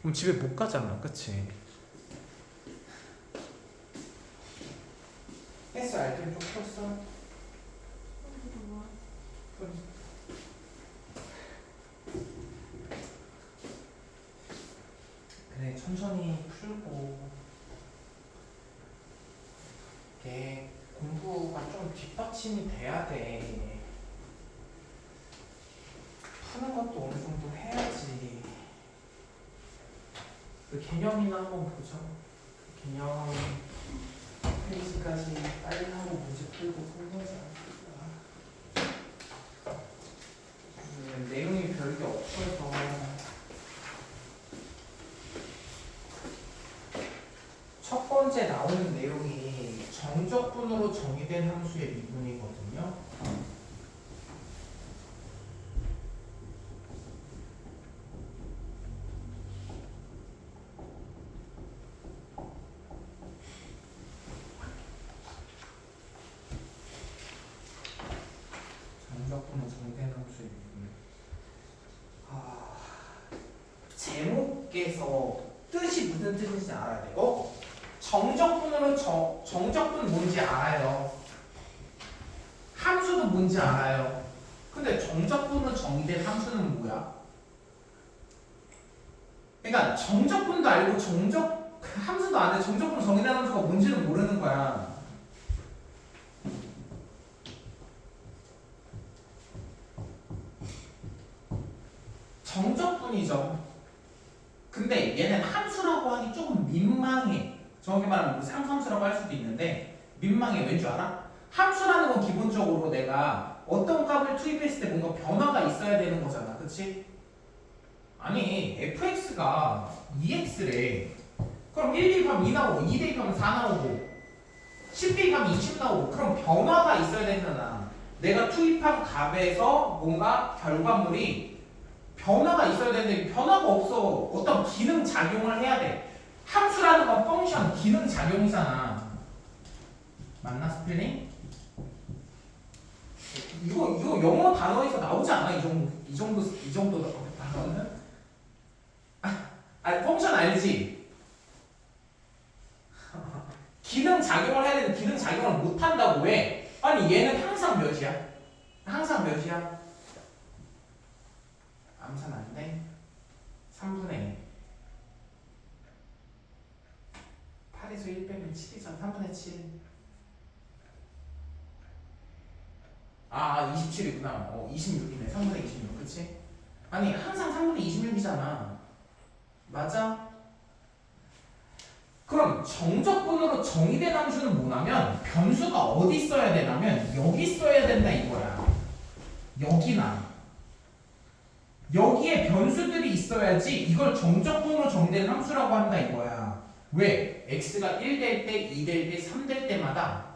그럼 집에 못 가잖아, 그치? 했어, 알gebra 좀 풀었어? 그래, 천천히 풀고. 이게 공부가 좀 뒷받침이 돼야 돼. 푸는 것도 어느 정도 해야지. 그 개념이나 한번 보자. 그 개념 페이지까지 빨리 하고 문제 풀고 끝내자. 내용이 별게 없어서. 첫 번째 나오는 내용이 정적분으로 정의된 함수의 미분이거든요. 정적분으로 정의된 함수의 미분. 제목에서 뜻이 무슨 뜻인지 알아야 되고, 정적분으로 정적분 뭔지 알아요. 함수도 뭔지 알아요. 근데 정적분으로 정의된 함수는 뭐야? 그러니까 정적분도 알고 함수도 아는데 정적분 정의된 함수가 뭔지는 모르는 거야. 정적분이죠. 근데 얘는 함수라고 하기 조금 민망해. 정확히 말하면 뭐 상수함수라고 할 수도 있는데 민망해. 왠 줄 알아? 함수라는 건 기본적으로 내가 어떤 값을 투입했을 때 뭔가 변화가 있어야 되는 거잖아. 그치? 아니 fx가 2x래. 그럼 1 대입하면 2 나오고 2 대입하면 4 나오고 10 대입하면 20 나오고 그럼 변화가 있어야 되잖아. 내가 투입한 값에서 뭔가 결과물이 변화가 있어야 되는데 변화가 없어. 어떤 기능 작용을 해야 돼. 함수라는 건 펑션 기능 작용이잖아. 맞나 스펠링? 이거 영어 단어에서 나오지 않아? 이 정도 단어는? 펑션 알지? 기능 작용을 해야 되는데 기능 작용을 못 한다고 왜? 아니 얘는 항상 몇이야? 항상 몇이야? 암산 안 돼? 3분의 1. 8에서 1 빼면 7이잖아. 3분의 7. 27이구나. 26이네. 3분의 26. 그치? 아니 항상 3분의 26이잖아. 맞아? 그럼 정적분으로 정의된 함수는 뭐냐면 변수가 어디 써야 되냐면 여기 써야 된다 이거야. 여기나 여기에 변수들이 있어야지 이걸 정적분으로 정의된 함수라고 한다 이거야. 왜? x가 1 될 때, 2 될 때, 3 될 때마다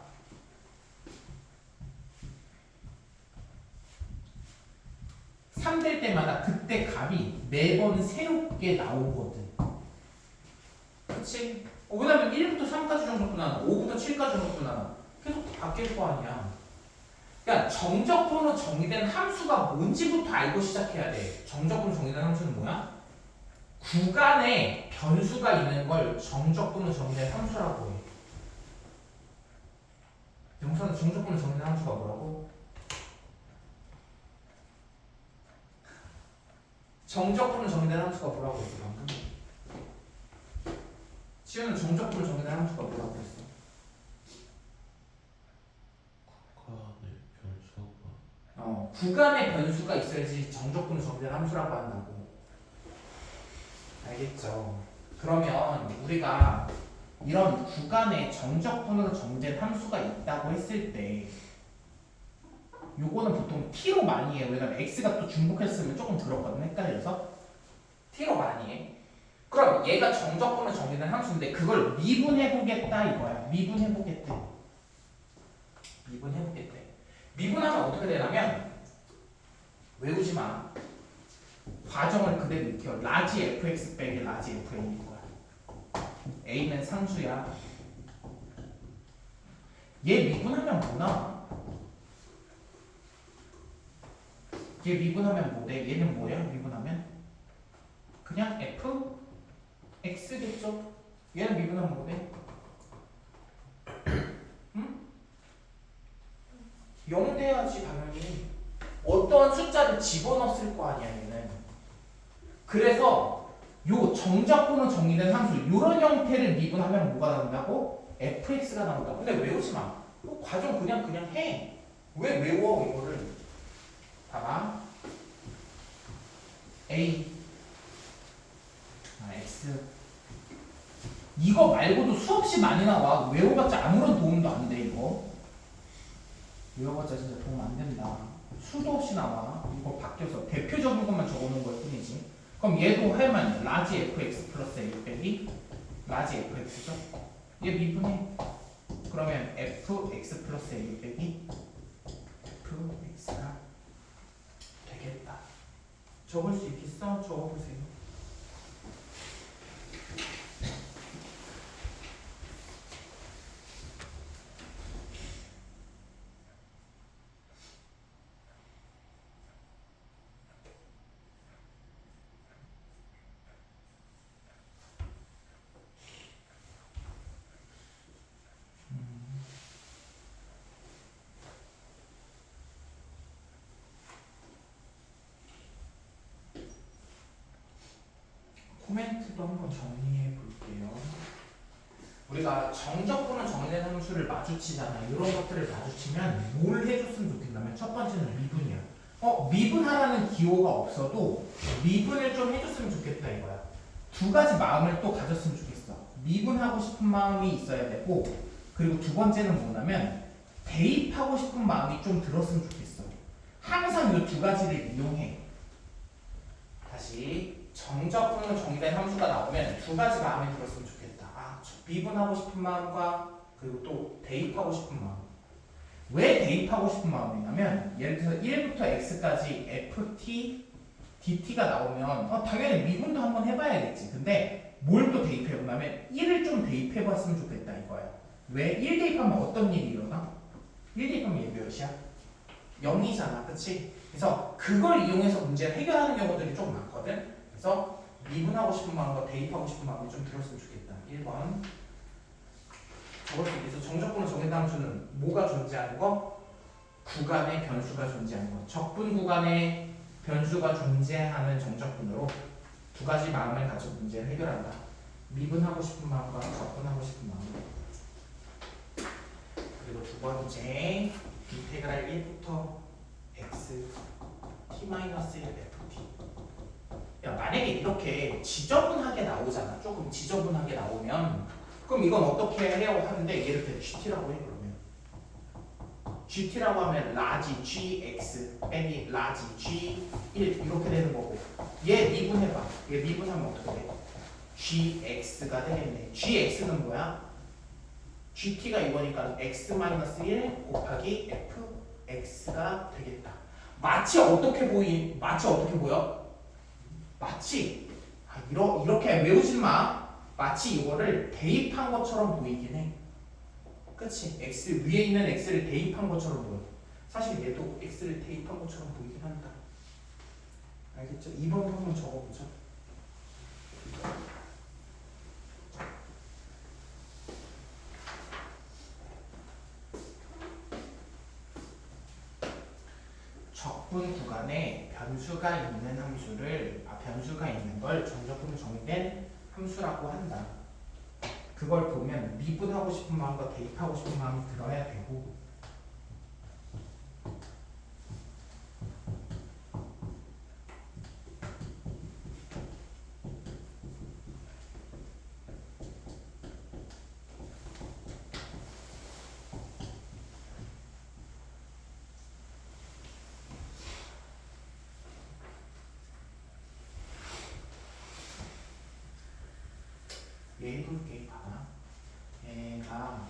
그때 값이 매번 새롭게 나오거든. 그치? 왜냐면 1부터 3까지 정적분 하나, 5부터 7까지 정적분 하나 계속 바뀔 거 아니야. 그러니까 정적분으로 정의된 함수가 뭔지부터 알고 시작해야 돼. 정적분으로 정의된 함수는 뭐야? 구간에 변수가 있는 걸 정적분으로 정의된 함수라고 해. 영상은 정적분으로 정의된 함수가 뭐라고? 정적분으로 정의된 함수가 뭐라고 했어 방금? 지우는 정적분으로 정의된 함수가 뭐라고 했어? 구간에 변수가 있어야지 정적분으로 정의된 함수라고 한다고. 알겠죠? 그러면 우리가 이런 구간에 정적분으로 정의된 함수가 있다고 했을 때 요거는 보통 t로 많이 해요. 왜냐면 x가 또 중복했으면 조금 들었거든. 헷갈려서 t로 많이 해. 그럼 얘가 정적분으로 정의된 함수인데 그걸 미분해보겠다 이거야. 미분해보겠대. 미분하면 어떻게 되냐면 외우지 마. 과정을 그대로 익혀. 라지 fx 빼기 라지 fn인 거야. a는 상수야. 얘 미분하면 뭐나? 얘 미분하면 뭐 돼? 얘는 뭐야? 미분하면? 그냥 f? x겠죠? 얘는 미분하면 뭐 돼? 응? 0 돼야지 당연히. 어떠한 숫자를 집어넣었을 거 아니야 얘는. 그래서 요 정적분으로 정의된 함수 요런 형태를 미분하면 뭐가 나온다고? fx가 나온다. 근데 외우지 마. 과정 그냥 해. 왜 외워 이거를? 봐봐. a x 이거 말고도 수없이 많이 나와. 외워봤자 아무런 도움도 안 돼 이거. 외워봤자 진짜 도움 안 된다. 수도 없이 나와. 이거 바뀌어서 대표적인 것만 적어놓은 걸 뿐이지. 그럼 얘도 할만 라지 fx 플러스 a 빼기 라지 fx죠? 얘 미분해. 그러면 fx 플러스 a 빼기 fx가 되겠다. 적을 수 있겠어? 적어보세요. 코멘트도 한번 정리해 볼게요. 우리가 정적분은 정의된 함수를 마주치잖아. 이런 것들을 마주치면 뭘 해줬으면 좋겠냐면 첫 번째는 미분이야. 미분하라는 기호가 없어도 미분을 좀 해줬으면 좋겠다 이거야. 두 가지 마음을 또 가졌으면 좋겠어. 미분하고 싶은 마음이 있어야 되고, 그리고 두 번째는 뭐냐면 대입하고 싶은 마음이 좀 들었으면 좋겠어. 항상 이 두 가지를 이용해. 다시 정적분으로 정의된 함수가 나오면 두 가지 마음이 들었으면 좋겠다. 미분하고 싶은 마음과 그리고 또 대입하고 싶은 마음. 왜 대입하고 싶은 마음이냐면 예를 들어서 1부터 x까지 ft, dt가 나오면 당연히 미분도 한번 해봐야겠지. 근데 뭘 또 대입해보냐면 1을 좀 대입해봤으면 좋겠다 이거야. 왜? 1 대입하면 어떤 일이 일어나? 1 대입하면 얘 몇이야? 0이잖아. 그치? 그래서 그걸 이용해서 문제를 해결하는 경우들이 좀 많거든. 그래서 미분하고 싶은 마음과 대입하고 싶은 마음이 좀 들었으면 좋겠다. 1번 적을 수 있겠어. 정적분을 정의된 함수는 뭐가 존재하는 거? 구간에 변수가 존재하는 거. 적분 구간에 변수가 존재하는 정적분으로 두 가지 마음을 가지고 문제를 해결한다. 미분하고 싶은 마음과 적분하고 싶은 마음. 그리고 두 번째 인테그랄 1부터 x t-1 ft. 야, 만약에 이렇게 지저분하게 나오잖아. 조금 지저분하게 나오면 그럼 이건 어떻게 해요? 하는데 얘를 그냥 gt라고 해. 그러면 gt라고 하면 라지 gx 빼기 라지 g1 이렇게 되는 거고, 얘 미분해봐. 얘 미분하면 어떻게 돼? gx가 되겠네. gx는 뭐야? gt가 이거니까 x-1 곱하기 fx가 되겠다. 마치 어떻게 보여? 마치 이렇게 외우지 마. 마치 이거를 대입한 것처럼 보이긴 해. 그치? x 위에 있는 x를 대입한 것처럼 보여. 사실 얘도 x를 대입한 것처럼 보이긴 한다. 알겠죠? 2번 한번 적어보자. 적분 구간에 변수가 있는 변수가 있는 걸 정적분으로 정의된 함수라고 한다. 그걸 보면 미분하고 싶은 마음과 대입하고 싶은 마음이 들어야 되고, 얘 해볼게. 봐봐. 얘가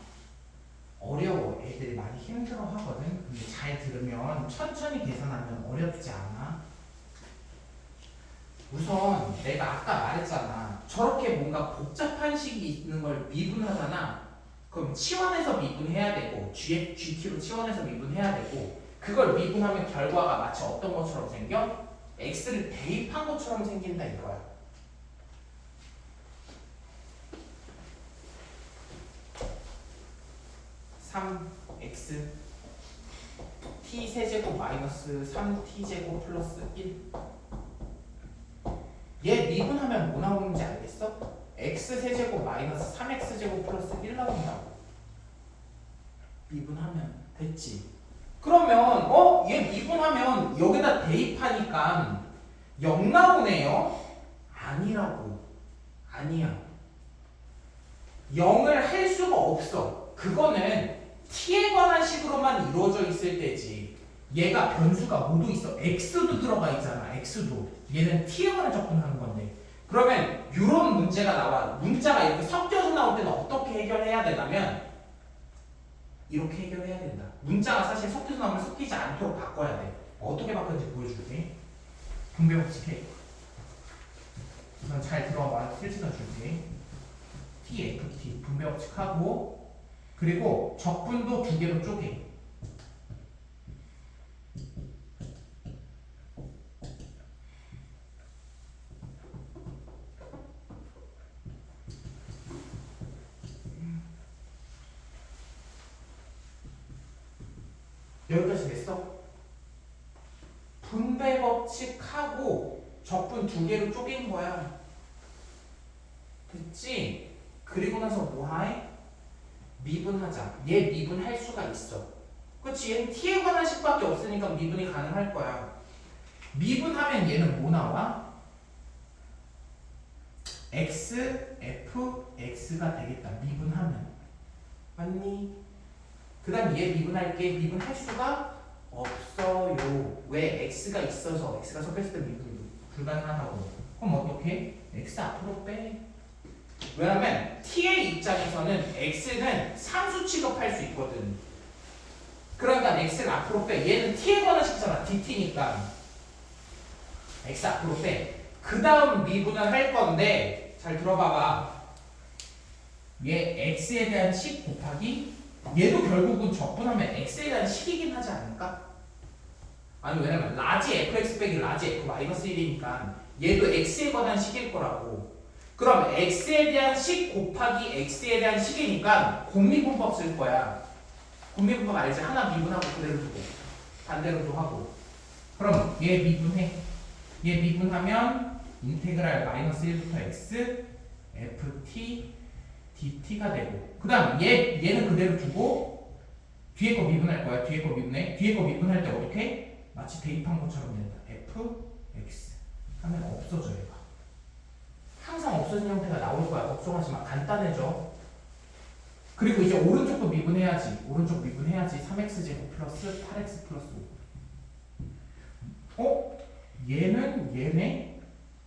어려워. 애들이 많이 힘들어 하거든. 근데 잘 들으면 천천히 계산하면 어렵지 않아. 우선 내가 아까 말했잖아. 저렇게 뭔가 복잡한 식이 있는 걸 미분하잖아. 그럼 치환해서 미분해야 되고 GT로 치환해서 미분해야 되고, 그걸 미분하면 결과가 마치 어떤 것처럼 생겨? x를 대입한 것처럼 생긴다 이거야. 3x t 세제곱 마이너스 3t 제곱 플러스 1. 얘 미분하면 뭐 나오는지 알겠어? x 세제곱 마이너스 3x 제곱 플러스 1 나온다고. 미분하면 됐지. 그러면 얘 미분하면 여기다 대입하니까 0 나오네요? 아니라고. 아니야. 0을 할 수가 없어. 그거는 t에 관한 식으로만 이루어져 있을 때지. 얘가 변수가 모두 있어. x도 들어가 있잖아. x도. 얘는 t에 관한 접근하는 건데. 그러면 이런 문제가 나와. 문자가 이렇게 섞여서 나올 때는 어떻게 해결해야 되냐면 이렇게 해결해야 된다. 문자가 사실 섞여서 나오면 섞이지 않도록 바꿔야 돼. 어떻게 바꾸는지 보여줄게. 분배 법칙 해. 우선 잘 들어봐. 실시간 줄게. TFT 분배 법칙하고 그리고 적분도 두 개로 쪼개. 여기까지 됐어? 분배 법칙하고 적분 두 개로 쪼갠 거야. 됐지? 그리고 나서 뭐해? 미분하자. 얘 미분할 수가 있어. 그치? 얘는 t에 관한 식밖에 없으니까 미분이 가능할 거야. 미분하면 얘는 뭐 나와? x, f, x가 되겠다. 미분하면. 맞니? 그 다음 얘 미분할게. 미분할 수가 없어요. 왜? x가 있어서. x가 섞였을 때 미분이 불가능하다고. 그럼 어떻게? x 앞으로 빼. 왜냐면 t의 입장에서는 x는 상수 취급할 수 있거든. 그러니까 x를 앞으로 빼. 얘는 t에 관한 식잖아. dt니까 x 앞으로 빼. 그 다음 미분을 할 건데 잘 들어봐봐. 얘 x에 대한 식 곱하기 얘도 결국은 적분하면 x에 대한 식이긴 하지 않을까? 아니 왜냐면 라지 fx 빼기 라지 f 마이너스 1이니까 얘도 x에 관한 식일 거라고. 그럼 x에 대한 식 곱하기 x에 대한 식이니까 공미분법 쓸 거야. 공미분법 알지? 하나 미분하고 그대로 두고 반대로도 하고. 그럼 얘 미분해. 얘 미분하면 인테그랄 마이너스 1부터 x ft dt가 되고 그 다음 얘는 그대로 두고 뒤에 거 미분할 거야. 뒤에 거 미분해. 뒤에 거 미분할 때 어떻게? 마치 대입한 것처럼 된다. fx 하면 없어져 얘가. 항상 없어진 형태가 나올 거야. 걱정하지 마. 간단해져. 그리고 이제 오른쪽도 미분해야지. 오른쪽 미분해야지. 3x제곱 플러스 8x 플러스 5. 얘네?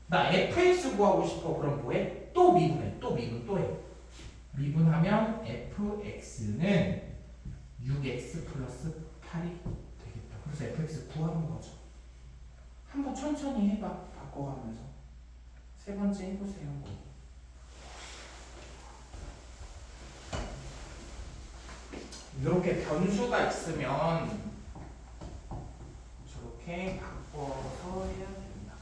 나 fx 구하고 싶어. 그럼 뭐해? 또 미분해. 또 미분 또 해. 미분하면 fx는 6x 플러스 8이 되겠다. 그래서 fx 구하는 거죠. 한번 천천히 해봐. 바꿔가면서. 세 번째 해보세요. 이렇게 변수가 있으면 저렇게 바꿔서 해야 된다.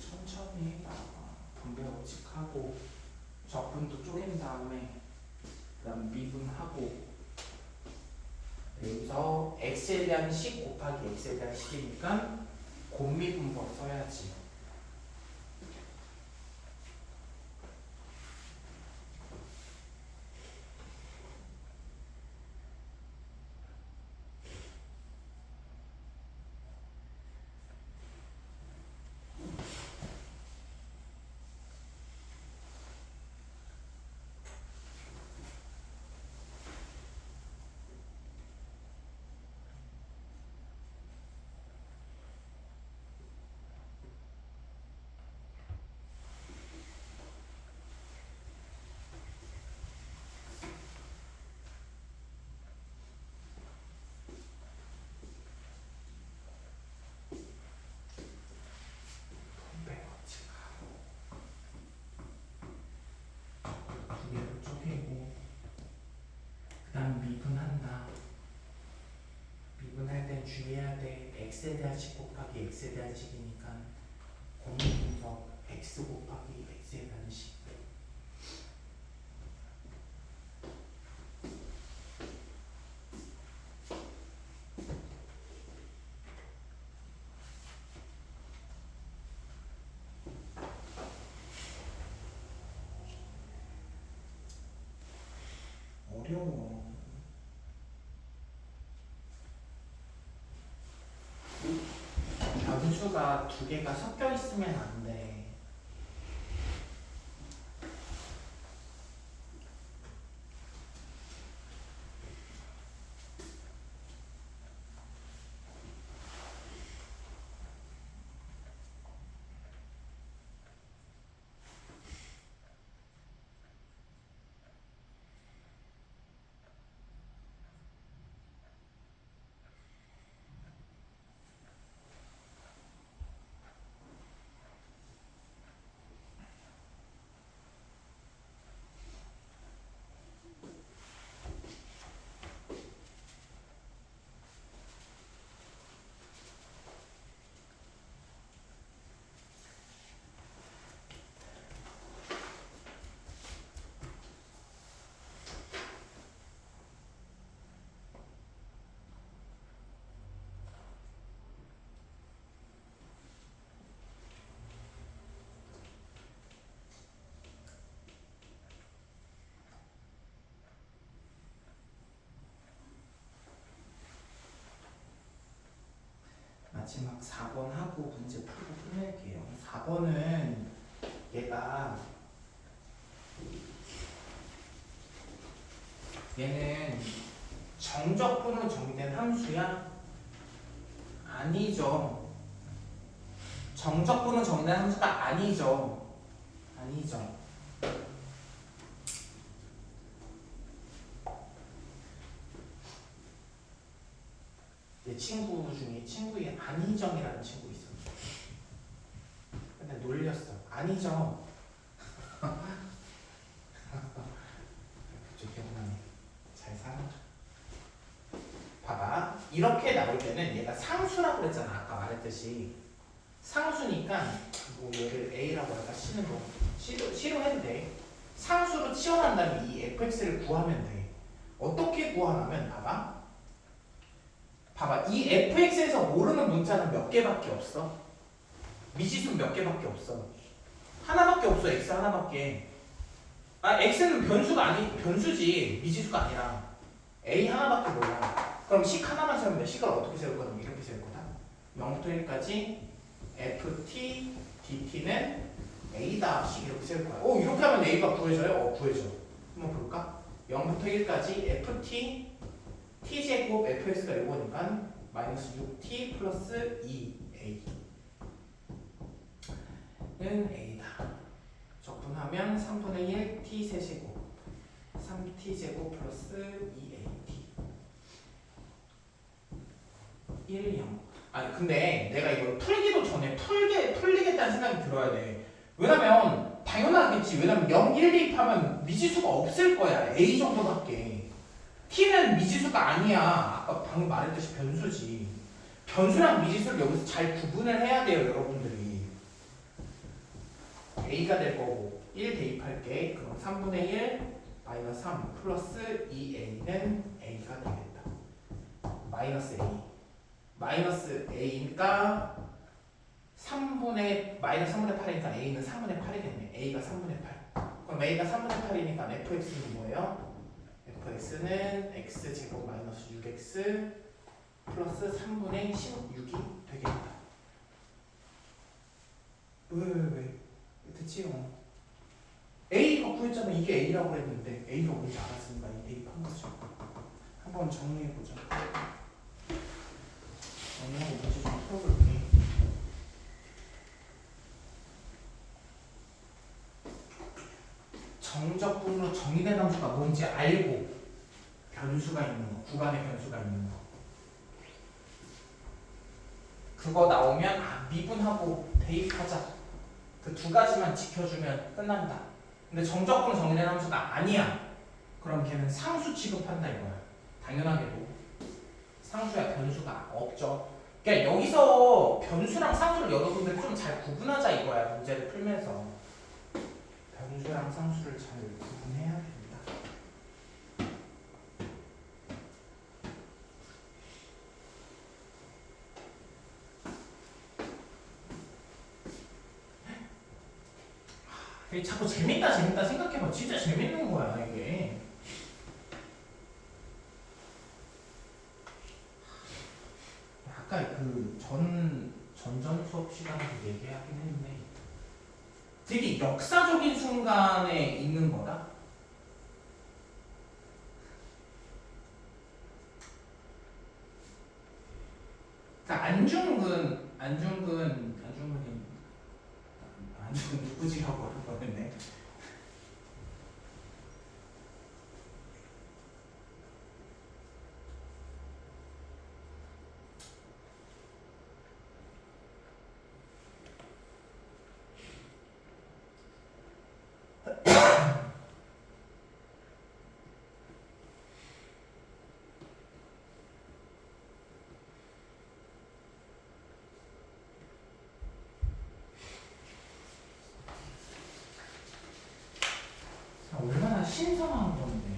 천천히 해봐. 분배 법칙하고 적분도 쪼갠 다음에 그다음 미분하고 여기서 x에 대한 식 곱하기 x에 대한 식이니까 곱미분법 써야지. 주의해야 돼. x에 대한 식 곱하기 x에 대한 식이니까 공분석 x 곱하기 x에 대한 식. 어려워. 변수가 두 개가 섞여 있으면 안 돼. 마지막 4번 하고 문제 풀고 끝낼게요. 4번은 얘는 정적분으로 정의된 함수야? 아니죠. 정적분으로 정의된 함수가 아니죠. 아니죠. 내 친구 중에 친구의 안희정이라는 친구 있어. 근데 놀렸어. 아니죠. 그쪽 기억나네. 잘 살아줘. 봐봐. 이렇게 나올 때는 얘가 상수라고 그랬잖아. 아까 말했듯이. 상수니까 뭐 얘를 A라고 할까? C는 뭐 C로 해도 돼. 상수로 치환한 다음에 이 fx를 구하면 돼. 어떻게 구하냐면 봐봐. 이 fx에서 모르는 문자는 몇 개밖에 없어? 미지수 몇 개밖에 없어? 하나밖에 없어. x 하나밖에. x는 변수지. 미지수가 아니라 a 하나밖에 몰라. 그럼 식 하나만 세우면 돼. 식을 어떻게 세울 거냐? 이렇게 세울 거다. 0부터 1까지 ft dt는 a다. 식 이렇게 세울 거야. 이렇게 하면 a가 구해져요? 구해져. 한번 볼까? 0부터 1까지 ft t제곱 fx가 이거니까 마이너스 6t 플러스 2a 는 a다. 적분하면 3분의 1 t 세제곱 3t제곱 플러스 2at 1, 0. 아니 근데 내가 이걸 풀기도 전에 풀리겠다는 생각이 들어야 돼. 왜냐면 당연하겠지. 왜냐면 0, 1 대입하면 미지수가 없을 거야. a 정도밖에. t는 미지수가 아니야. 아까 방금 말했듯이 변수지. 변수랑 미지수를 여기서 잘 구분을 해야 돼요, 여러분들이. a가 될 거고 1 대입할게. 그럼 3분의 1 마이너스 3 플러스 2a는 a가 되겠다. 마이너스 a니까 마이너스 3분의 8이니까 a는 3분의 8이 됐네. a가 3분의 8. 그럼 a가 3분의 8이니까 fx는 뭐예요? fx는 x제곱 마이너스 6x 플러스 3분의 16이 되겠다. 왜? 됐지요? a가 구했잖아. 이게 a라고 했는데 a가 뭔지 알았으니까 이 대입한 거죠. 한번 정리해보자. 정리하고 문제 좀 풀어볼게. 정적분으로 정의된 함수가 뭔지 알고 변수가 있는 거, 구간에 변수가 있는 거. 그거 나오면 미분하고 대입하자. 그 두 가지만 지켜주면 끝난다. 근데 정적분 정의된 함수가 아니야. 그럼 걔는 상수 취급한다 이거야. 당연하게도 상수야 변수가 없죠. 그러니까 여기서 변수랑 상수를 여러분들 좀 잘 구분하자 이거야. 문제를 풀면서 변수랑 상수를 잘 구분해야 됩니다. 이게 자꾸 재밌다 재밌다 생각해봐. 진짜 재밌는 거야 이게. 아까 그 전전 수업 시간에도 얘기하긴 했는데 되게 역사적인 순간에 있는 거다. 그러니까 안중근 누구지라고 하는 거였네. 얼마나 신선한 건데.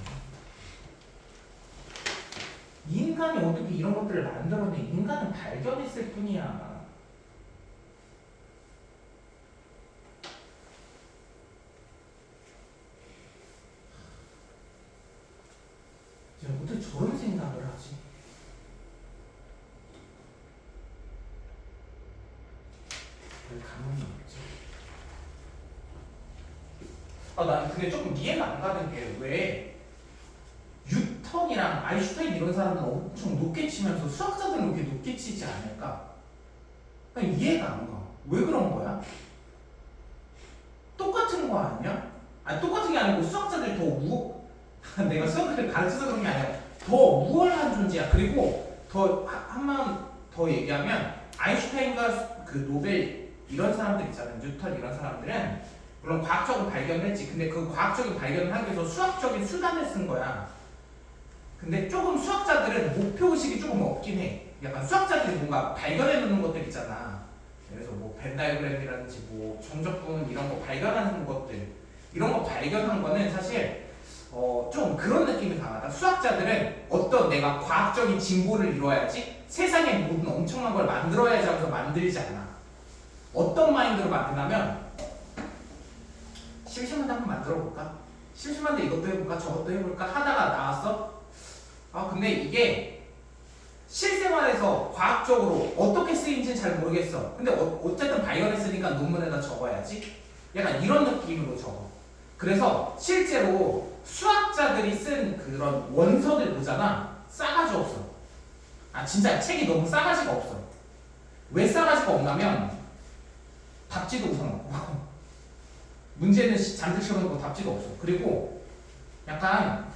인간이 어떻게 이런 것들을 만들어내? 인간은 발견했을 뿐이야. 어떻게 저런 생각을 하지? 별 가망이 없지. 난 그게 조금 이해가 안 가는 게 왜 뉴턴이랑 아인슈타인 이런 사람들은 엄청 높게 치면서 수학자들은 이렇게 높게 치지 않을까? 그냥 이해가 안 가. 왜 그런 거야? 똑같은 거 아니야? 아니 똑같은 게 아니고 수학자들이 더 내가 수학을 가르쳐서 그런 게 아니라 더 우월한 존재야. 그리고 더 한번 더 얘기하면 아인슈타인과 그 노벨 이런 사람들 있잖아요. 뉴턴 이런 사람들은 물론 과학적으로 발견을 했지. 근데 그 과학적인 발견을 하기 위해서 수학적인 수단을 쓴 거야. 근데 조금 수학자들은 목표의식이 조금 없긴 해. 약간 수학자들이 뭔가 발견해 놓는 것들 있잖아. 그래서 뭐 벤다이어그램이라든지 뭐 정적분 이런 거 발견하는 것들, 이런 거 발견한 거는 사실 좀 그런 느낌이 강하다. 수학자들은 어떤 내가 과학적인 진보를 이뤄야지, 세상에 모든 엄청난 걸 만들어야지 하면서 만들지 않아. 어떤 마인드로 만드냐면 심심한데 한번 만들어 볼까? 심심한데 이것도 해볼까? 저것도 해볼까? 하다가 나왔어? 근데 이게 실생활에서 과학적으로 어떻게 쓰인지는 잘 모르겠어. 근데 어쨌든 발견했으니까 논문에다 적어야지. 약간 이런 느낌으로 적어. 그래서 실제로 수학자들이 쓴 그런 원서들 보잖아. 싸가지 없어. 진짜 책이 너무 싸가지가 없어. 왜 싸가지가 없냐면 답지도 우선 없고 문제는 잔뜩 씌워놓고 답지가 없어. 그리고 약간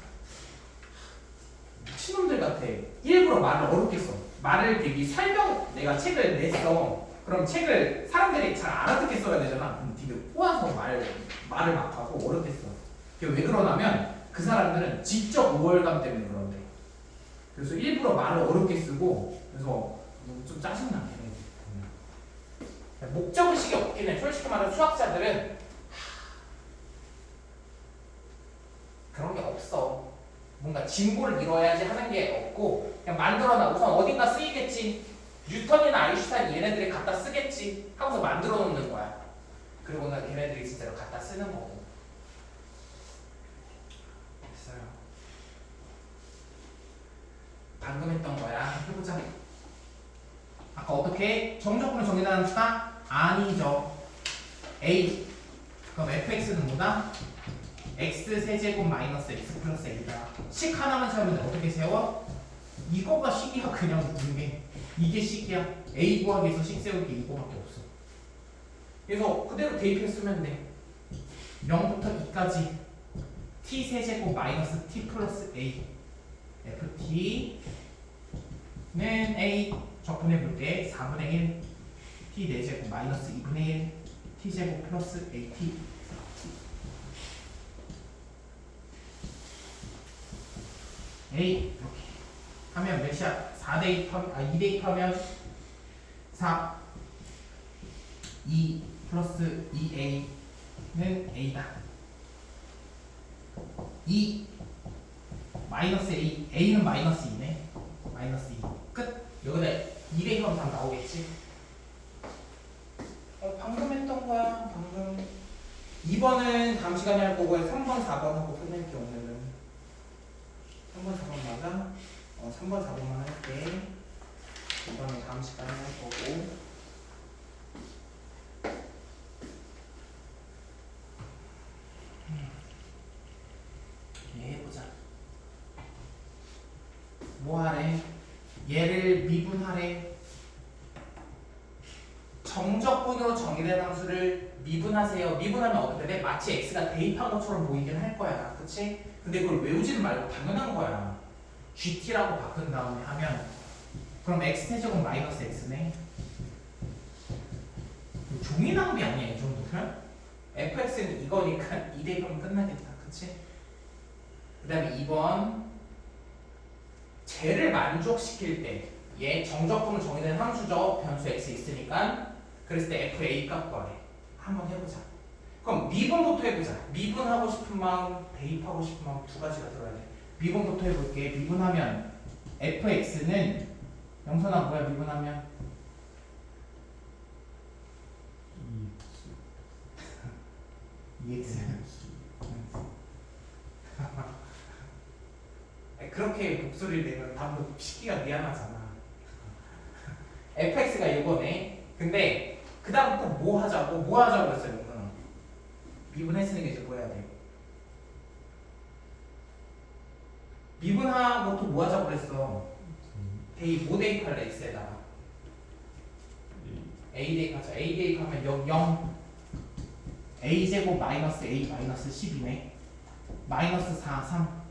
미친놈들 같아. 일부러 말을 어렵게 써. 말을 되게 내가 책을 냈어. 그럼 책을 사람들이 잘 알아듣게 써야 되잖아. 그럼 되게 꼬아서 말을 막 하고 어렵게 써. 그게 왜 그러냐면 그 사람들은 지적 우월감 때문에 그런데. 그래서 일부러 말을 어렵게 쓰고, 그래서 좀 짜증나게 해. 목적의식이 없긴 해. 솔직히 말하면 수학자들은 그런 게 없어. 뭔가 진보를 이뤄야지 하는 게 없고 그냥 만들어놔. 우선 어딘가 쓰이겠지. 뉴턴이나 아인슈타인 얘네들이 갖다 쓰겠지 하고서 만들어 놓는 거야. 그리고는 걔네들이 진짜로 갖다 쓰는 거고. 됐어요. 방금 했던 거야. 해보자. 아까 어떻게 정적분을 정의하는가? 아니죠. A. 그럼 fx는 뭐다? x 세제곱 마이너스 x 플러스 a다. 식 하나만 세우면 어떻게 세워? 이거가 식이야. 그냥 이게 식이야. a 구하기 위해서 식 세울 게 이거밖에 없어. 그래서 그대로 대입했으면 돼. 0부터 2까지 t 세제곱 마이너스 t 플러스 a ft는 a 적분해볼게. 4분의 1 t 4제곱 마이너스 2분의 1 t제곱 플러스 at A 이렇게 하면 몇이야? 2 대입하면 4 2 플러스 2a는 a다. 2 마이너스 a는 마이너스 2네. 마이너스 2 끝. 여기다 2 대입하면 답 나오겠지. 방금 했던 거야. 방금 2번은 다음 시간에 할 거고요. 3번 4번 하고 끝낼게. 오늘은 3번 4번 맞아? 3번 4번만 할게. 2번은 다음 시간에 할 거고. 해보자. 뭐 하래? 얘를 미분하래. 정적분으로 정의된 함수를 미분하세요. 미분하면 어떻게 돼? 마치 x가 대입한 것처럼 보이긴 할 거야. 그치? 근데 그걸 외우지는 말고 당연한 거야. gt라고 바꾼 다음에 하면 그럼 x세제곱 마이너스 x네. 종이 낭비 아니야 이 정도면? fx는 이거니까 2 대입하면 끝나겠다. 그치? 그 다음에 2번 쟤를 만족시킬 때 얘 정적분으로 정의된 함수죠. 변수 x 있으니까 그랬을 때 fa 값 구하래. 한번 해보자. 그럼 미분부터 해보자. 미분하고 싶은 마음, 대입하고 싶은 마음 두 가지가 들어야 돼. 미분부터 해볼게. 미분하면 fx는 영선아 뭐야 미분하면? 2x 그렇게 목소리를 내면 답도 시키기가 미안하잖아. fx가 이거네. 근데 그 다음부터 뭐 하자고 그랬어요. 영선아 미분했으니까 이제 뭐 해야 돼? 미분하고 또 뭐 하자고 그랬어? 대입, 뭐 대입할래 x에다가? a 대입하자. a 대입하면 0 a제곱 마이너스 a 마이너스 10이네. 마이너스 4 3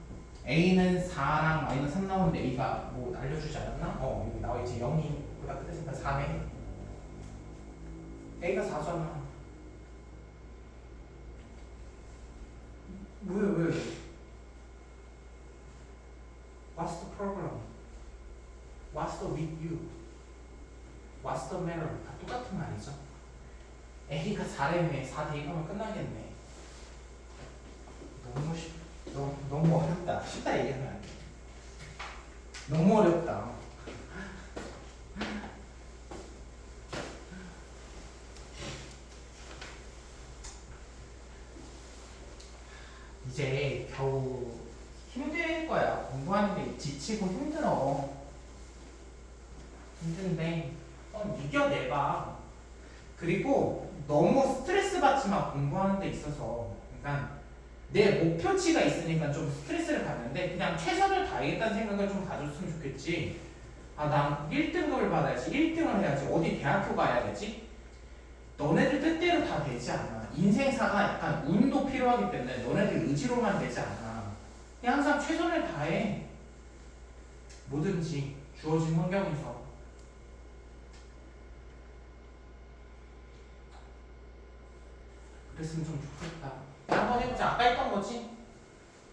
a는 4랑 마이너스 3 나오는데 a가 뭐 알려주지 않았나? 여기 나와있지. 0이 보다 크다니까 4네. a가 4잖아. 왜? What's the problem? What's the with you? What's the matter? 다 똑같은 말이죠. a가 4래네. 4 대입하면 끝나겠네. 너무 어렵다. 쉽다 얘기하면 안 돼. 너무 어렵다. 이제 겨우 힘들 거야. 공부하는데 지치고 힘든데 이겨내봐. 그리고 너무 스트레스 받지만 공부하는 데 있어서 그러니까 내 목표치가 있으니까 좀 스트레스를 받는데 그냥 최선을 다하겠다는 생각을 좀 가졌으면 좋겠지. 난 1등급을 받아야지. 1등을 해야지. 어디 대학교 가야 되지? 너네들 뜻대로 다 되지 않아. 인생사가 약간 운도 필요하기 때문에 너네들 의지로만 되지 않아. 그냥 항상 최선을 다해. 뭐든지 주어진 환경에서. 그랬으면 좀 좋겠다. 한번 해보자. 아까 했던 거지?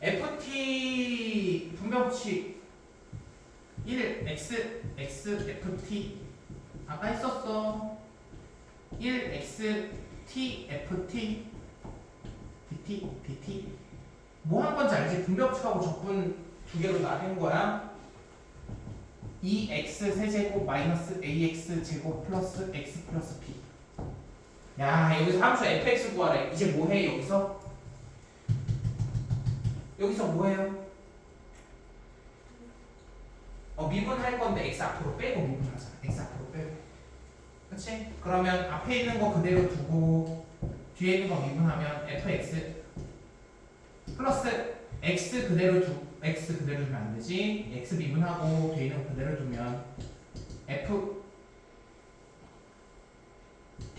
ft 분명치 1x x ft 아까 했었어. 1x t ft dt 뭐 한 건지 알지? 분명치하고 적분 두 개로 나눈 거야. 2x 세제곱 마이너스 ax 제곱 플러스 x 플러스 p. 야 여기서 함수 fx 구하래. 이제 뭐해 여기서? 여기서 뭐해요? 미분할 건데 x 앞으로 빼고 미분하자. x 앞으로 빼고. 그치? 그러면 앞에 있는 거 그대로 두고 뒤에 있는 거 미분하면 fx 플러스 x 그대로 두면 안 되지. x 미분하고 뒤에 있는 거 그대로 두면 f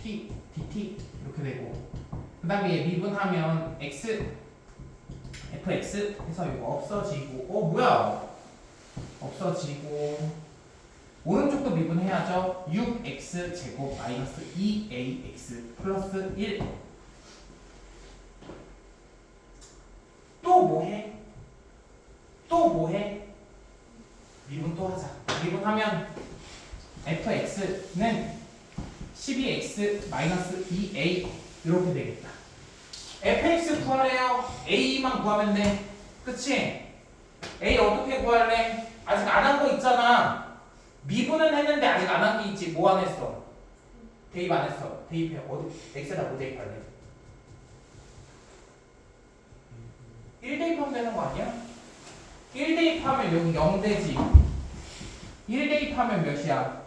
t dt 이렇게 되고 그 다음에 얘 미분하면 x fx 해서 이거 없어지고 뭐야 없어지고 오른쪽도 미분해야죠. 6x 제곱 마이너스 2ax 플러스 1 또 뭐해? 미분 또 하자. 미분하면 fx는 12x 마이너스 2a 이렇게 되겠다. fx 구하래요. a만 구하면 돼. 그치? a 어떻게 구할래? 아직 안 한 거 있잖아. 미분은 했는데 아직 안 한 게 있지. 뭐 안 했어? 대입 안 했어. 대입해. 어디? x에다 뭐 대입할래? 1 대입하면 되는 거 아니야? 1 대입하면 여기 0 되지. 1 대입하면 몇이야?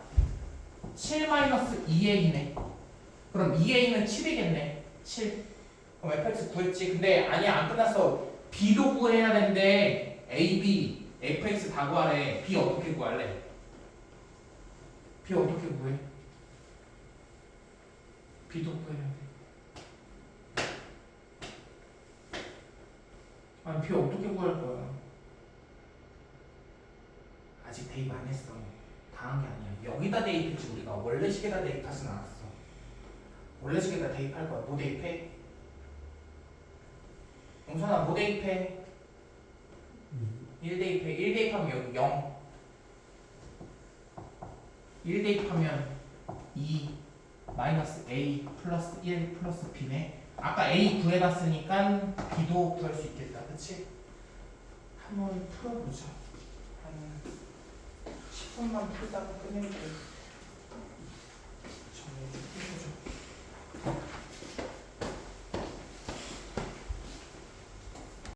7 마이너스 2a네. 그럼 2a는 7이겠네. 7. 그럼 fx 구했지. 근데 아니야, 안 끝났어. b도 구해야 되는데 a, b, fx 다 구하래. b 어떻게 구할래? b 어떻게 구해? b도 구해야 돼. 아니 b 어떻게 구할 거야? 아직 대입 안 했어. 다 한 게 아니야. 여기다 대입했지. 우리가 원래 식에다 대입하진 않았어. 원래 식에다 대입할 거야. 뭐 대입해? 용선아 뭐 대입해? 1 대입해. 1 대입하면 여기 0. 1 대입하면 2 마이너스 a 플러스 1 플러스 b네. 아까 a 구해놨으니까 b도 구할 수 있겠다. 그치? 한번 풀어보자. 한 10분만 풀다가 끝낼게. 정리 좀 해보자.